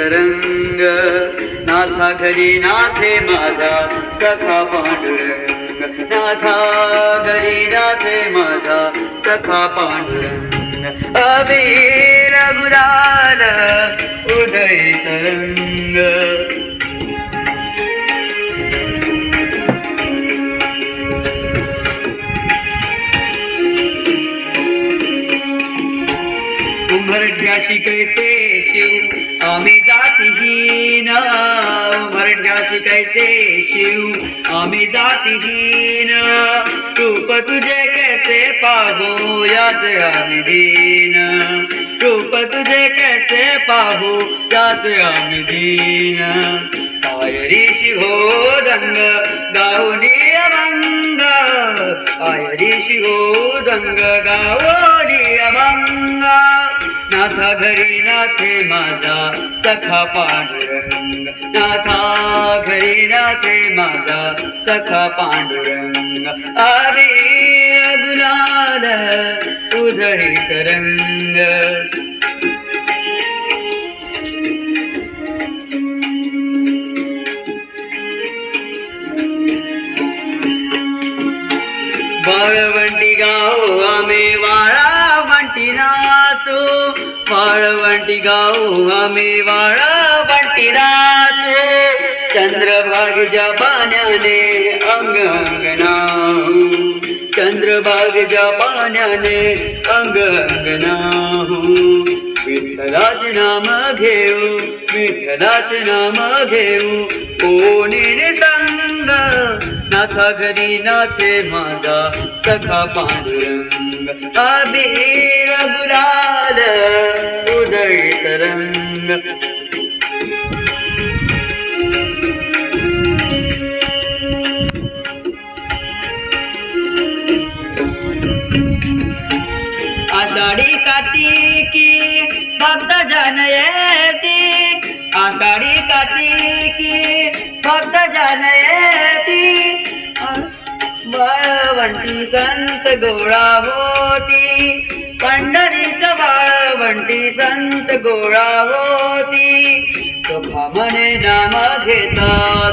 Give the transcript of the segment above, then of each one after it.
तरंग नाथा घरी नाथे माझा सखा पांडुरंग नाथा घरी नाथे माझा सखा पांडुरंग अबीर गुलाल उदय तरंग उमरठ्याशी कैसे शिव आम्ही जातीहीन उमरठ्याशी कैसे शिव आम्ही जातीहीन रूप तुझे कैसे पाहू यात आम्ही दीन रूप तुझे कैसे पाहू यात आम्ही दीन आयरी शिवोदंग गाऊनी अभंग आयरी शिवोदंग गाऊनी अभंग नाथा घरी नाथे माझा सखा पांडुरंग नाथा घरी नाथे माझा सखा पांडुरंग अबीर गुलाल उधळीत रंग वाळवंटी गाव आम्ही वाळवंटी नाचू वाळवंटी गाव आम्ही वाळवंटी नाचू चंद्रभागेच्या पाण्याने अंग अंग नाहू चंद्रभागेच्या पाण्याने अंग अंग नाहू विठ्ठलाचे नाम घेऊ विठ्ठलाचे नाम घेऊ कोणीने संग नाथा घरी नाथे माझा सखा पांडुरंग अबीर गुलाल उधळीत रंग आषाढी कार्तिकी भक्त जन येती आषाढी कार्तिकी भक्त जन येती वाळवंटी संत गोळा होती पंढरीचं वाळवंटी संत गोळा होती चोखा मने नाम घेता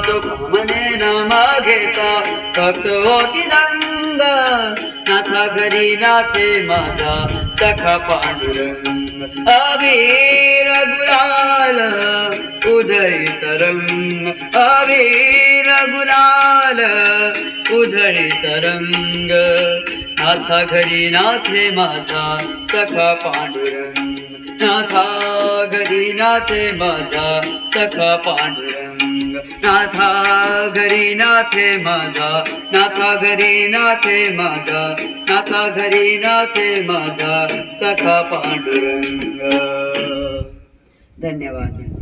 चोखा मने नाम घेता भक्त होती दंग नाथा घरी नाथे माझा सखा पांडुरंग अबीर गुलाल उधळीत रंग अबीर गुलाल उधळीत रंग नाथा घरी नाथे माझा सखा पांडुरंग नाथा घरी नाथे माझा सखा पांडुरंग नाथा घरी नाथे माझा नाथा घरी नाथे माझा नाथा घरी नाथे माझा सखा पांडुरंग. धन्यवाद.